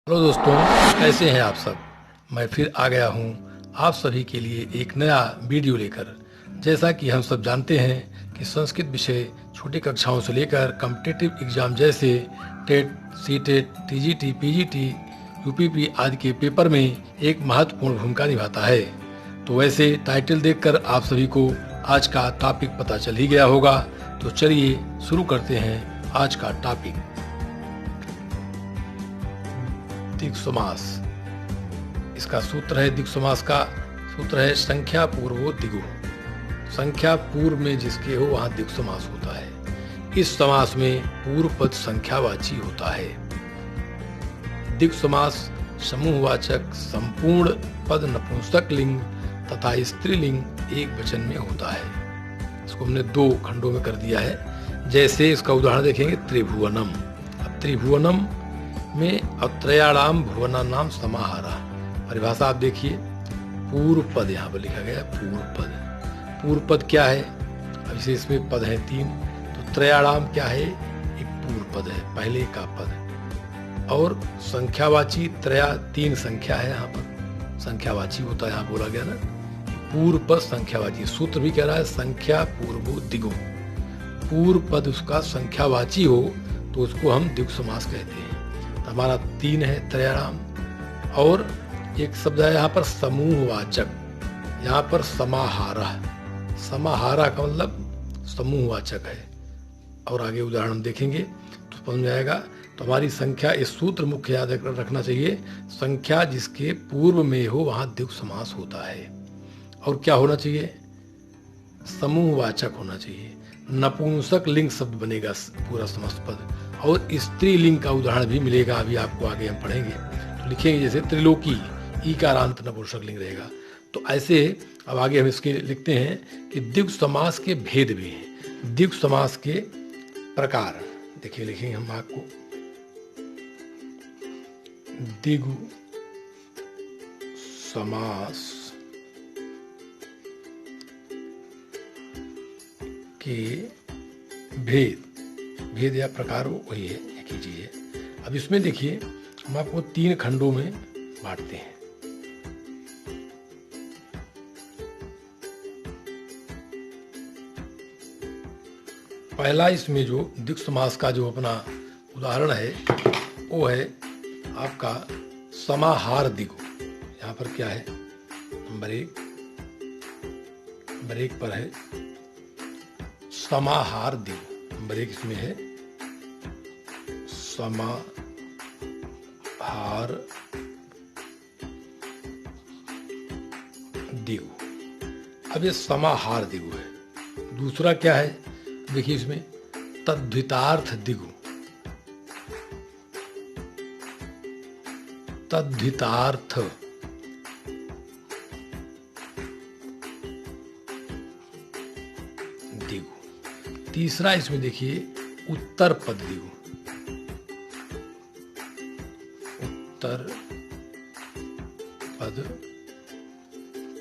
Hello दोस्तों, कैसे हैं आप सब। मैं फिर आ गया हूं आप सभी के लिए एक नया वीडियो लेकर। जैसा कि हम सब जानते हैं कि संस्कृत विषय छोटी कक्षाओं से लेकर कॉम्पिटिटिव एग्जाम जैसे TET, CTET, TGT, PGT, UPP आदि के पेपर में एक महत्वपूर्ण भूमिका निभाता है। तो वैसे टाइटल देखकर आप सभी को आज का टॉपिक पता चल ही गया होगा। तो चलिए शुरू करते हैं आज का टॉपिक। द्विगु समास। इसका सूत्र है, द्विगु समास का सूत्र है संख्या पूर्वो द्विगु। संख्या पूर्व में जिसके हो वहां द्विगु समास होता है। इस समास में पूर्व पद संख्यावाची होता है। द्विगु समास समूहवाचक संपूर्ण पद नपुंसक लिंग तथा स्त्रीलिंग एक वचन में होता है। इसको हमने दो खंडों में कर दिया है। जैसे इसका उदाहरण देखेंगे, त्रिभुवनम। अब त्रिभुवनम में अत्रयाणाम भुवना नाम समाहारा। परिभाषा आप देखिए, पूर्व पद यहाँ पर लिखा गया। पूर्व पद, पूर्व पद क्या है? अब इसे इसमें पद है 3, तो त्रयाणाम क्या है? एक पूर्व पद है, पहले का पद। और संख्यावाची त्रया 3 संख्या है, यहाँ पर संख्यावाची होता है। यहाँ बोला गया ना, पूर्व पद संख्यावाची। सूत्र भी कह रहा है संख्या पूर्वो द्विगु। पूर्व पद उसका संख्यावाची हो तो उसको हम द्विगु समास कहते हैं। हमारा 3 है त्रयाणाम, और एक शब्द है यहाँ पर समूहवाचक। यहाँ पर समाहारा। समाहारा का मतलब समूहवाचक है। और आगे उदाहरण देखेंगे तो समझ में आएगा। तो हमारी संख्या, इस सूत्र मुख्य याद रखना चाहिए, संख्या जिसके पूर्व में हो वहां द्विगु समास होता है। और क्या होना चाहिए? समूहवाचक होना चाहिए। नपुंसक लिंग शब्द बनेगा पूरा समस्त पद। और स्त्रीलिंग का उदाहरण भी मिलेगा, अभी आपको आगे हम पढ़ेंगे। तो लिखेंगे जैसे त्रिलोकी, ईकारांत नपुंसक लिंग रहेगा। तो ऐसे अब आगे हम इसके लिखते हैं कि द्विगु समास के भेद भी हैं। द्विगु समास के प्रकार देखिए, लिखेंगे हम आपको। द्विगु समास के भेद, भेद या प्रकार वही है, एक ही चीज है। अब इसमें देखिए, हम आपको 3 खंडों में बांटते हैं। पहला इसमें जो द्विगु समास का जो अपना उदाहरण है वो है आपका समाहार द्विगु। यहाँ पर क्या है? नंबर 1 पर है समाहार द्विगु। नंबर 1 इसमें है समाहार द्विगु। अब ये समाहार द्विगु है। दूसरा क्या है? देखिए इसमें तद्धितार्थ द्विगु। तद्धितार्थ द्विगु। तीसरा इसमें देखिए उत्तर पद द्विगु। उत्तर पद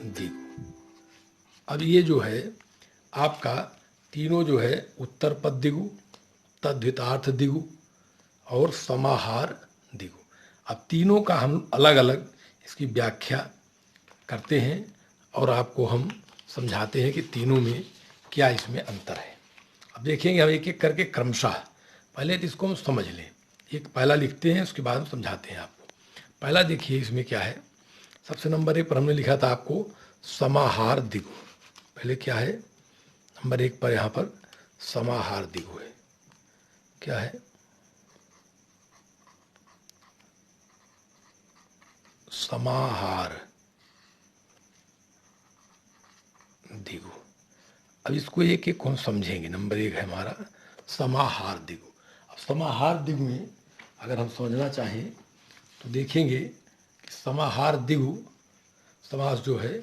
द्विगु। अब ये जो है आपका तीनों जो है, उत्तर पद द्विगु, तद्धितार्थ द्विगु और समाहार द्विगु। अब तीनों का हम अलग अलग इसकी व्याख्या करते हैं और आपको हम समझाते हैं कि तीनों में क्या इसमें अंतर है। अब देखेंगे हम एक एक करके क्रमशः। पहले तो इसको हम समझ लें। एक पहला लिखते हैं, उसके बाद हम समझाते हैं आपको। पहला देखिए इसमें क्या है। सबसे नंबर 1 पर हमने लिखा था आपको समाहार द्विगु। पहले क्या है? नंबर 1 पर यहाँ पर समाहार द्विगु है। क्या है? समाहार द्विगु। अब इसको एक एक हम समझेंगे। नंबर 1 है हमारा समाहार द्विगु। अब समाहार द्विगु में अगर हम समझना चाहें तो देखेंगे कि समाहार द्विगु समास जो है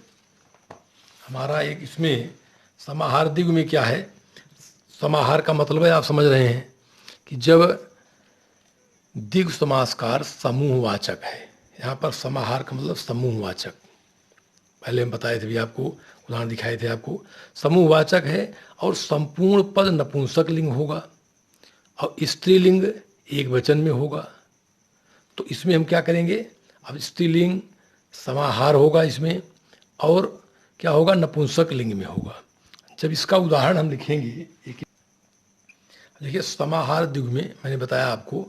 हमारा, एक इसमें समाहार द्विगु में क्या है? समाहार का मतलब है, आप समझ रहे हैं कि जब द्विगु समासकार समूहवाचक है। यहाँ पर समाहार का मतलब समूहवाचक। पहले हम बताए थे भी आपको, उदाहरण दिखाए थे आपको। समूहवाचक है और संपूर्ण पद नपुंसक लिंग होगा और स्त्रीलिंग एक वचन में होगा। तो इसमें हम क्या करेंगे, अब स्त्रीलिंग समाहार होगा इसमें, और क्या होगा, नपुंसक लिंग में होगा। जब इसका उदाहरण हम लिखेंगे, देखिए समाहार द्विगु में मैंने बताया आपको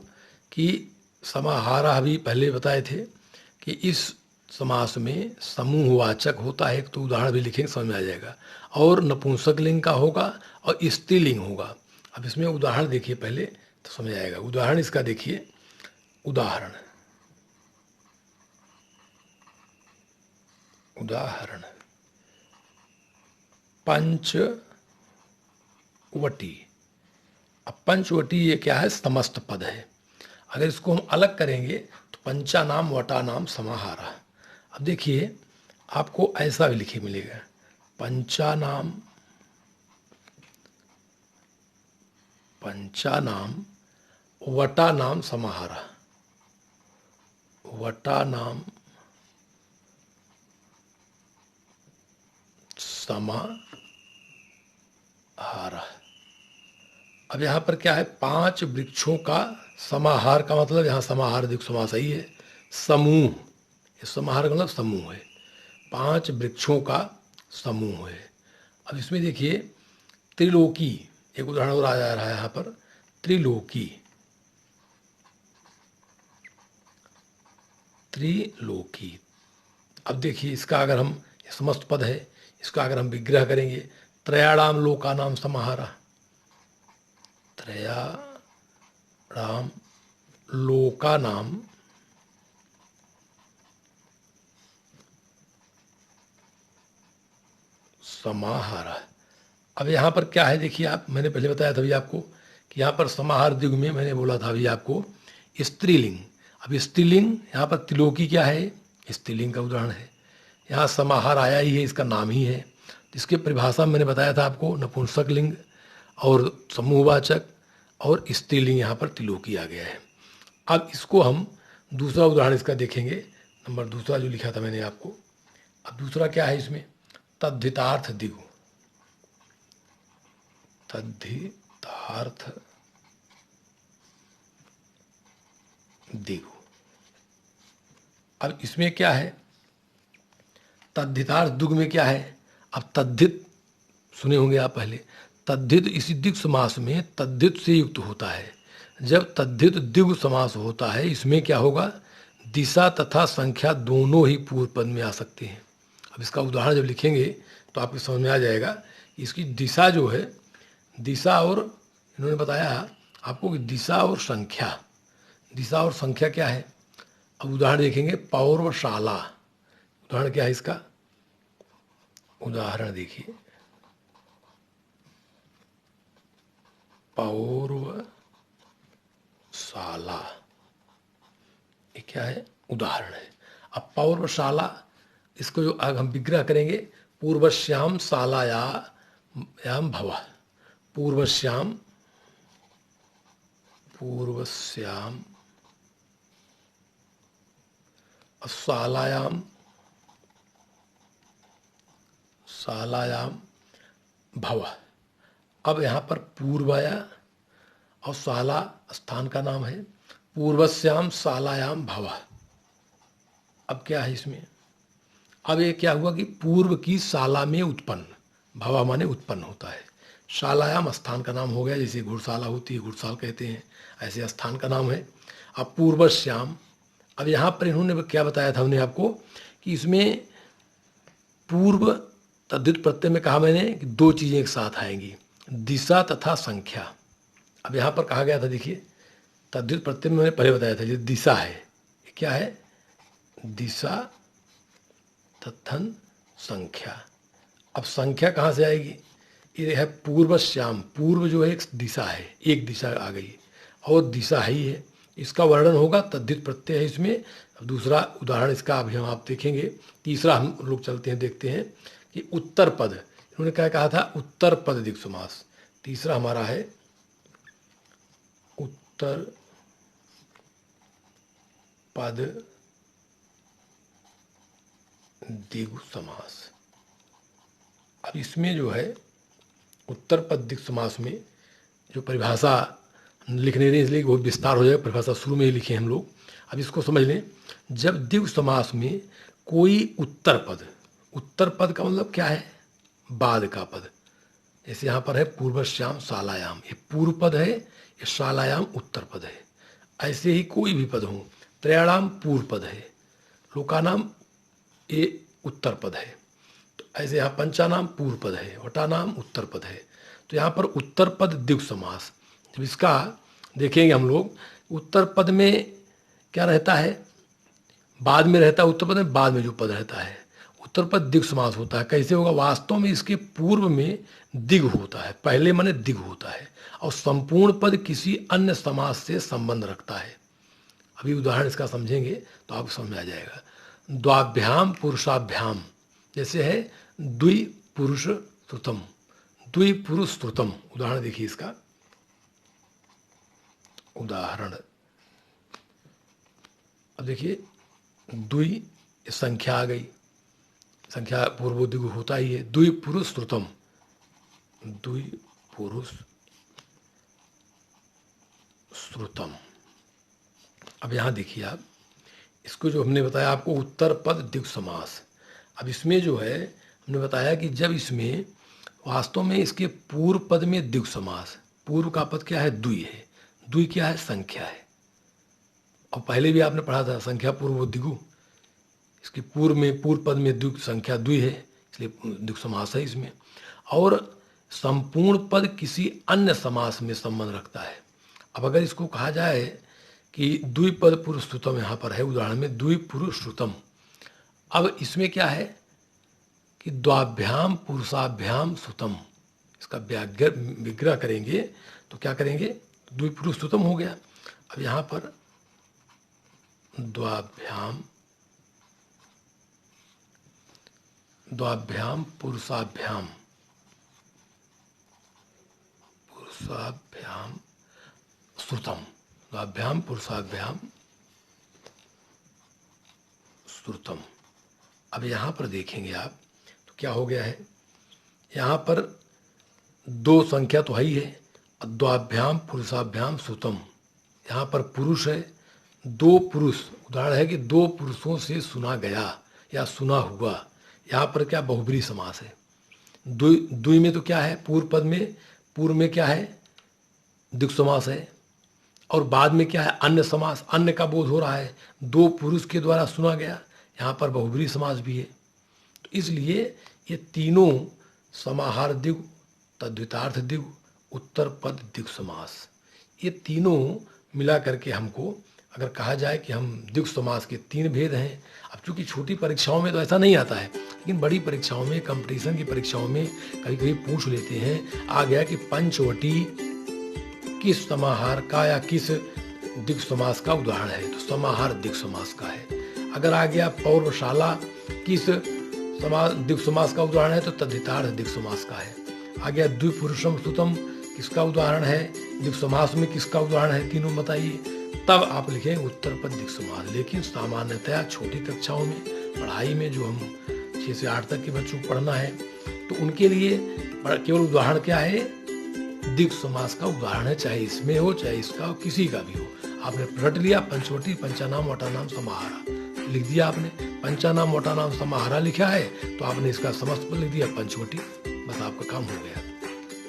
कि समाहार अभी पहले बताए थे कि इस समास में समूहवाचक होता है, एक तो उदाहरण भी लिखेंगे समझ में आ जाएगा, और नपुंसक लिंग का होगा और स्त्रीलिंग होगा। अब इसमें उदाहरण देखिए पहले तो समझ आएगा। उदाहरण इसका देखिए, उदाहरण उदाहरण पंचवटी। अब पंचवटी ये क्या है, समस्त पद है। अगर इसको हम अलग करेंगे तो पंचा नाम वटा नाम समाहारा। अब देखिए आपको ऐसा भी लिखे मिलेगा, पंचा नाम वटा नाम समाहारा, वटा नाम समाहारा। अब यहाँ पर क्या है, 5 वृक्षों का समाहार का मतलब यहाँ समाहार द्विगु समास ही है, समूह, ये समाहार का मतलब समूह है, 5 वृक्षों का समूह है। अब इसमें देखिए त्रिलोकी, एक उदाहरण और आ जा रहा है यहाँ पर, त्रिलोकी, त्रिलोकी। अब देखिए इसका अगर हम, ये समस्त पद है, इसका अगर हम विग्रह करेंगे, त्रयाणाम लोका नाम समाहारा, त्रयाणाम लोका नाम समाहारा। अब यहाँ पर क्या है देखिए आप, मैंने पहले बताया था अभी आपको कि यहाँ पर समाहार द्विगु में मैंने बोला था अभी आपको स्त्रीलिंग। अब स्त्रीलिंग यहाँ पर त्रिलोकी क्या है, स्त्रीलिंग का उदाहरण है, यहाँ समाहार आया ही है, इसका नाम ही है। इसके परिभाषा मैंने बताया था आपको, नपुंसक लिंग और समूहवाचक और स्त्रीलिंग, यहाँ पर त्रिलोकी आ गया है। अब इसको हम दूसरा उदाहरण इसका देखेंगे, नंबर दूसरा जो लिखा था मैंने आपको। अब दूसरा क्या है इसमें, तद्धितार्थ द्विगु, तद्धितार्थ द्विगु। अब इसमें क्या है, तद्धितार्थ द्विगु में क्या है, अब तद्धित सुने होंगे आप पहले, तद्धित इसी द्विगु समास में तद्धित से युक्त होता है। जब तद्धित द्विगु समास होता है इसमें क्या होगा, दिशा तथा संख्या दोनों ही पूर्व पद में आ सकते हैं। अब इसका उदाहरण जब लिखेंगे तो आपको समझ में आ जाएगा। इसकी दिशा जो है, दिशा और इन्होंने बताया आपको कि दिशा और संख्या, दिशा और संख्या क्या है। अब उदाहरण देखेंगे, पौर्वशाला, उदाहरण क्या है इसका, उदाहरण देखिए, पौर्वशाला, ये क्या है, उदाहरण है। अब पौर्वशाला, इसको जो आगे हम विग्रह करेंगे, पूर्वश्याम शालायाम भवः, पूर्वश्याम शालायाम भवः। अब यहाँ पर पूर्व आया और शाला स्थान का नाम है, पूर्वश्याम शालायाम भवः। अब क्या है इसमें, अब ये क्या हुआ कि पूर्व की शाला में उत्पन्न, भवा माने उत्पन्न होता है, शालायाम स्थान का नाम हो गया, जैसे घुड़शाला होती है, घुड़साल कहते हैं, ऐसे स्थान का नाम है। अब पूर्वश्याम, अब यहाँ पर इन्होंने क्या बताया था हमने आपको कि इसमें पूर्व तद्धित प्रत्यय में कहा मैंने कि 2 चीज़ें एक साथ आएंगी, दिशा तथा संख्या। अब यहाँ पर कहा गया था, देखिए तद्धित प्रत्यय में मैंने पहले बताया था, ये दिशा है, ये क्या है, दिशा तथन संख्या। अब संख्या कहाँ से आएगी, ये है पूर्वश्याम, पूर्व जो है एक दिशा है, एक दिशा आ गई और दिशा ही है, इसका वर्णन होगा, तद्धित प्रत्यय है इसमें। अब दूसरा उदाहरण इसका अभी हम आप देखेंगे। तीसरा हम लोग चलते हैं, देखते हैं कि उत्तर पद, इन्होंने क्या कहा था, उत्तर पद द्विगु समास। तीसरा हमारा है उत्तर पद द्विगु समास। अब इसमें जो है उत्तर पद द्विगु समास में जो परिभाषा लिख नहीं रहे इसलिए बहुत विस्तार हो जाएगा, परिभाषा शुरू में ही लिखे हम लोग। अब इसको समझ लें। जब द्विगु समास में कोई उत्तर पद का मतलब क्या है? बाद का पद। जैसे यहाँ पर है पूर्वश्याम शालायाम, ये पूर्व पद है, ये शालायाम उत्तर पद है। ऐसे ही कोई भी पद हो, त्रयाणाम पूर्व पद है, लोकानाम ये उत्तर पद है, तो ऐसे यहाँ पंचानाम पूर्व पद है, वटानाम उत्तर पद है। तो यहाँ पर उत्तर पद द्विगु समास। जब इसका देखेंगे हम लोग, उत्तर पद में क्या रहता है? बाद में रहता है उत्तर पद में, बाद में जो पद रहता है उत्तर पद द्विगु समास होता है। कैसे होगा? वास्तव में इसके पूर्व में द्विगु होता है, पहले माने द्विगु होता है, और संपूर्ण पद किसी अन्य समास से संबंध रखता है। अभी उदाहरण इसका समझेंगे तो आपको समझ में आ जाएगा। द्वाभ्याम पुरुषाभ्याम, जैसे है द्विपुरुष श्रुतम, द्विपुरुष श्रुतम। उदाहरण देखिए इसका, उदाहरण अब देखिए, द्वि संख्या आ गई, संख्या पूर्व द्विगु होता ही है। द्विपुरुष श्रुतम, द्विपुरुष श्रुतम। अब यहाँ देखिए आप, इसको जो हमने बताया आपको उत्तर पद द्विगु समास। अब इसमें जो है हमने बताया कि जब इसमें वास्तव में इसके पूर्व पद में द्विगु समास, पूर्व का पद क्या है? द्वि है, द्वि क्या है? संख्या है। और पहले भी आपने पढ़ा था संख्या पूर्व द्विगु, इसके पूर्व पद में द्विगु संख्या द्वि है, इसलिए द्विगु समास है इसमें। और संपूर्ण पद किसी अन्य समास में संबंध रखता है। अब अगर इसको कहा जाए कि द्विपद पुरुष श्रुतम, यहाँ पर है उदाहरण में द्विपुरुष श्रुतम। अब इसमें क्या है कि द्वाभ्याम पुरुषाभ्याम श्रुतम, इसका विग्रह करेंगे तो क्या करेंगे? द्विपुरुष श्रुतम हो गया। अब यहाँ पर द्वाभ्याम पुरुषाभ्याम श्रुतम, द्वाभ्याम पुरुषाभ्याम श्रुतम। अब यहाँ पर देखेंगे आप तो क्या हो गया है? यहाँ पर दो संख्या तो है ही है, द्वाभ्याम पुरुषाभ्याम श्रुतम। यहाँ पर पुरुष है, दो पुरुष, उदाहरण है कि दो पुरुषों से सुना गया या सुना हुआ। यहाँ पर क्या? बहुब्रीहि समास है। द्वि में तो क्या है? पूर्व में क्या है? द्विगु समास है, और बाद में क्या है? अन्य समास, अन्य का बोध हो रहा है, दो पुरुष के द्वारा सुना गया, यहाँ पर बहुब्रीहि समास भी है। तो इसलिए ये तीनों समाहार द्विगु, तद्वितार्थ द्विगु, उत्तर पद द्विगु समास, ये तीनों मिला करके हमको अगर कहा जाए कि हम द्विगु समास के तीन भेद हैं। अब चूंकि छोटी परीक्षाओं में तो ऐसा नहीं आता है, लेकिन बड़ी परीक्षाओं में, कंपटीशन की परीक्षाओं में कभी कभी पूछ लेते हैं, आ गया कि पंचवटी किस समाहार का या किस द्विगु समास का उदाहरण है, तो समाहार द्विगु समास का है। अगर आ गया पौर्वशाला किस द्विगु समास का उदाहरण है, तो तद्धितार्थ द्विगु समास का है। आ गया द्विपुरुषम श्रुतम, किसका उदाहरण है? द्विगु समास में किसका उदाहरण है? तीनों बताइए, तब आप लिखें उत्तर पद द्विगु समास। लेकिन सामान्यतया छोटी कक्षाओं में, पढ़ाई में जो हम 6 से 8 तक के बच्चों को पढ़ना है, तो उनके लिए केवल उदाहरण क्या है? द्विगु समास का उदाहरण है, चाहे इसमें हो चाहे इसका हो, किसी का भी हो। आपने रट लिया पंचवटी, पंचानाम वटानाम समाहारा लिख दिया आपने, पंचानाम वटानाम समाहारा लिखा है तो आपने इसका समस्त पद लिख दिया पंचवटी, बस आपका काम हो गया।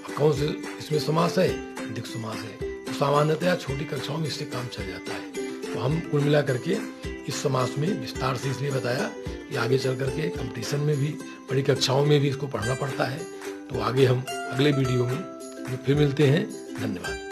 अब कौन से इसमें समास है? द्विगु समास है। तो सामान्यतया छोटी कक्षाओं में इससे काम चल जाता है। तो हम कुल मिला करके इस समास में विस्तार से इसलिए बताया कि आगे चल करके कंपटीशन में भी, बड़ी कक्षाओं में भी इसको पढ़ना पड़ता है। तो आगे हम अगले वीडियो में फिर मिलते हैं। धन्यवाद।